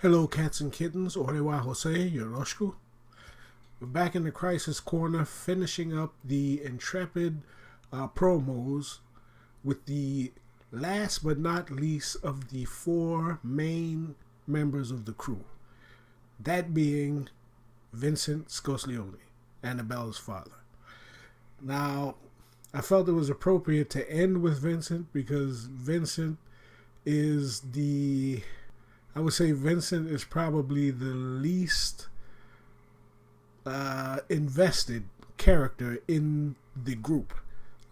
Hello, cats and kittens. Orewa Jose, Yoroshiku. We're back in the Crisis Corner, finishing up the Intrepid promos with the last but not least of the four main members of the crew. That being Vincent Scuzleoni, Annabella's father. Now, I felt it was appropriate to end with Vincent because Vincent is Vincent is probably the least invested character in the group,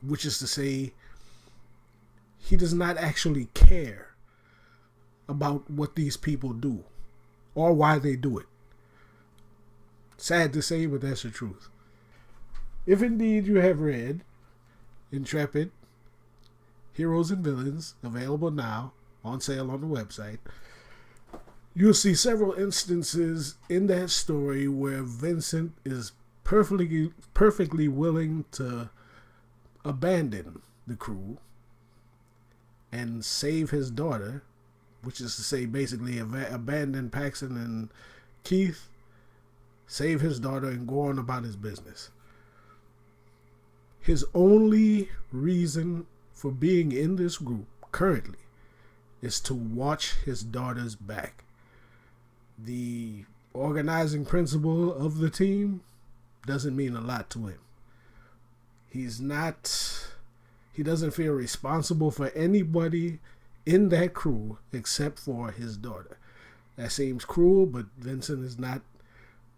which is to say, he does not actually care about what these people do or why they do it. Sad to say, but that's the truth. If indeed you have read Intrepid, Heroes and Villains, available now, on sale on the website, you'll see several instances in that story where Vincent is perfectly willing to abandon the crew and save his daughter, which is to say basically abandon Paxton and Keith, save his daughter and go on about his business. His only reason for being in this group currently is to watch his daughter's back. The organizing principle of the team doesn't mean a lot to him. He doesn't feel responsible for anybody in that crew except for his daughter. That seems cruel, but Vincent is not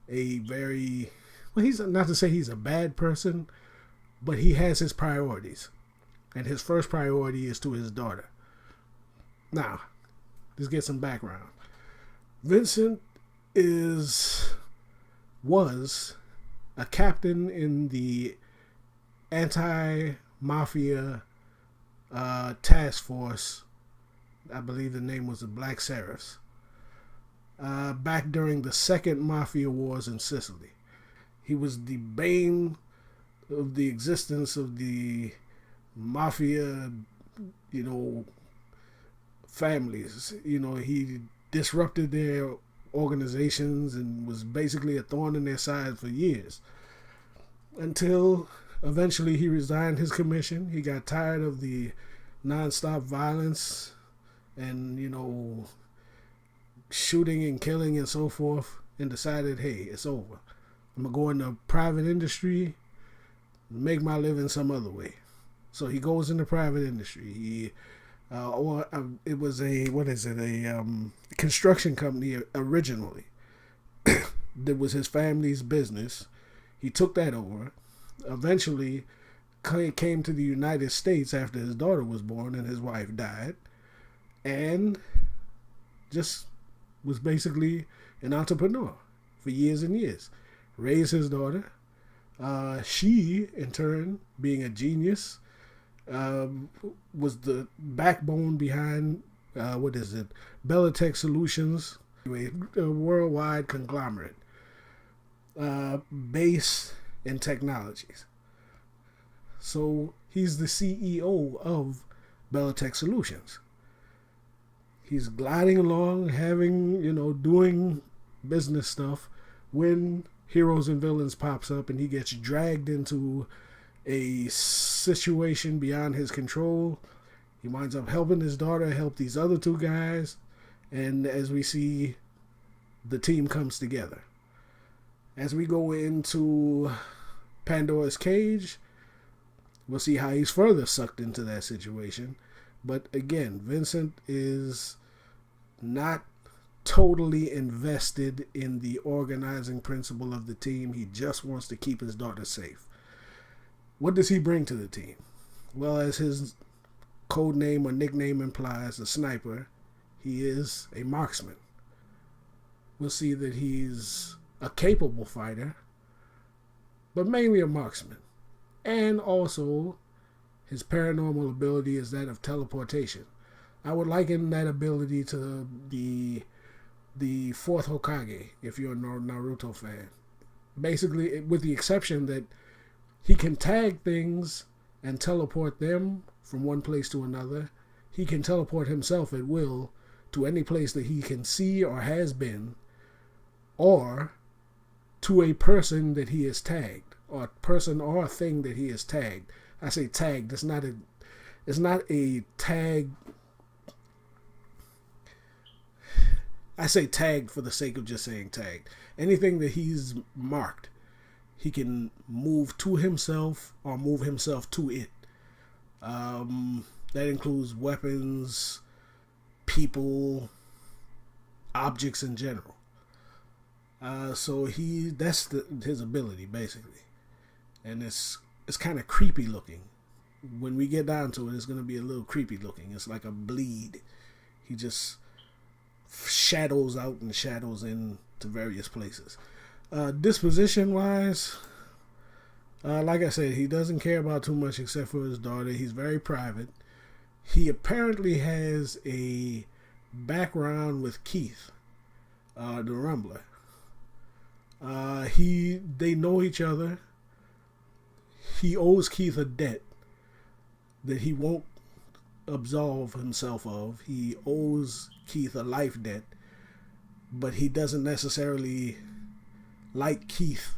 he's not to say he's a bad person, but he has his priorities. And his first priority is to his daughter. Now, let's get some background. Vincent was a captain in the anti-mafia task force. I believe the name was the Black Seraphs. Back during the second mafia wars in Sicily. He was the bane of the existence of the mafia, families. He disrupted their organizations and was basically a thorn in their side for years. Until eventually he resigned his commission. He got tired of the nonstop violence and, shooting and killing and so forth, and decided, hey, it's over. I'm going to go into private industry, make my living some other way. So he goes into private industry. It was a construction company originally. That was his family's business. He took that over. Eventually came to the United States after his daughter was born and his wife died, and just was basically an entrepreneur for years and years. Raised his daughter. She, in turn, being a genius, was the backbone behind Bellatech Solutions, a worldwide conglomerate based in technologies. So he's the CEO of Bellatech Solutions. He's gliding along, doing business stuff, when Heroes and Villains pops up and he gets dragged into a situation beyond his control. He winds up helping his daughter help these other two guys, and as we see, the team comes together. As we go into Pandora's Cage, we'll see how he's further sucked into that situation. But again, Vincent is not totally invested in the organizing principle of the team. He just wants to keep his daughter safe. What does he bring to the team? Well, as his code name or nickname implies, a sniper, he is a marksman. We'll see that he's a capable fighter, but mainly a marksman. And also, his paranormal ability is that of teleportation. I would liken that ability to the fourth Hokage, if you're a Naruto fan. Basically, with the exception that he can tag things and teleport them from one place to another. He can teleport himself at will to any place that he can see or has been, or to a person that he is tagged, or person or thing that he is tagged. I say tagged. It's not a tag. I say tagged for the sake of just saying tagged. Anything that he's marked, he can move to himself or move himself to it. That includes weapons, people, objects in general. So that's his ability basically, and it's kind of creepy looking. When we get down to it, it's going to be a little creepy looking. It's like a bleed. He just shadows out and shadows in to various places. Disposition wise, like I said, he doesn't care about too much except for his daughter. He's very private. He apparently has a background with Keith, the Rumbler. They know each other. He owes Keith a debt that he won't absolve himself of. He owes Keith a life debt, but he doesn't necessarily like Keith.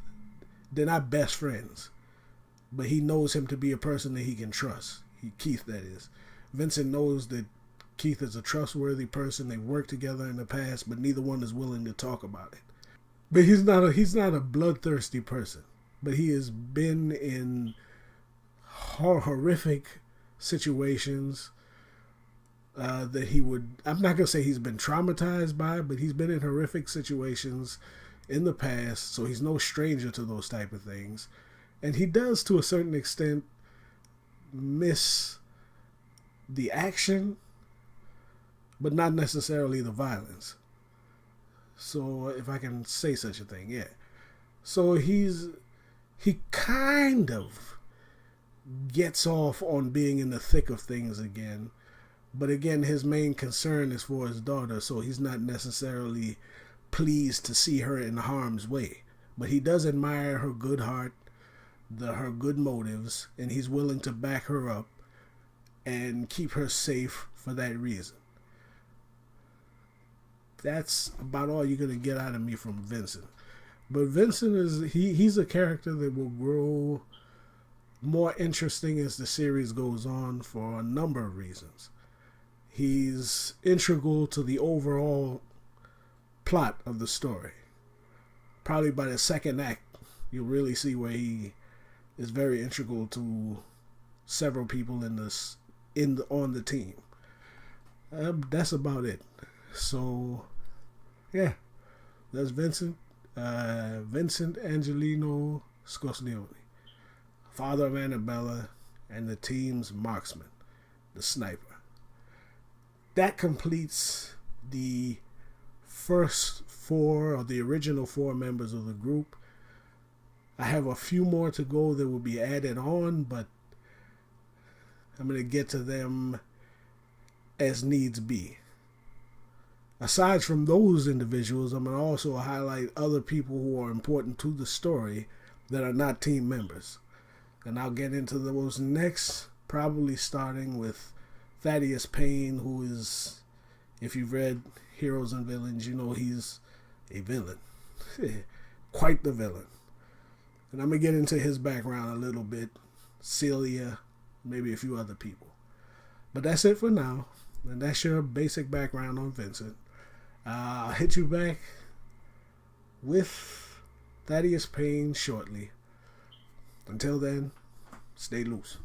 They're not best friends, but he knows him to be a person that he can trust. Keith, that is. Vincent knows that Keith is a trustworthy person. They've worked together in the past, but neither one is willing to talk about it. But he's not a bloodthirsty person, but he has been in horrific situations that he would, I'm not going to say he's been traumatized by, but he's been in horrific situations in the past, so he's no stranger to those type of things. And he does, to a certain extent, miss the action, but not necessarily the violence. So, if I can say such a thing, yeah. So he kind of gets off on being in the thick of things again. But again, his main concern is for his daughter, so he's not necessarily pleased to see her in harm's way. But he does admire her good heart, her good motives, and he's willing to back her up and keep her safe for that reason. That's about all you're going to get out of me from Vincent. But Vincent he's a character that will grow more interesting as the series goes on for a number of reasons. He's integral to the overall plot of the story. Probably by the second act, you'll really see where he is very integral to several people on the team. That's about it. So, yeah, that's Vincent Angelino Scuzleoni, father of Annabella and the team's marksman, the sniper. That completes the first four, or the original four members of the group. I have a few more to go that will be added on, but I'm going to get to them as needs be. Aside from those individuals, I'm going to also highlight other people who are important to the story that are not team members. And I'll get into those next, probably starting with Thaddeus Payne, who is, if you've read Heroes and Villains, you know he's a villain. Quite the villain. And I'm going to get into his background a little bit. Celia, maybe a few other people. But that's it for now. And that's your basic background on Vincent. I'll hit you back with Thaddeus Payne shortly. Until then, stay loose.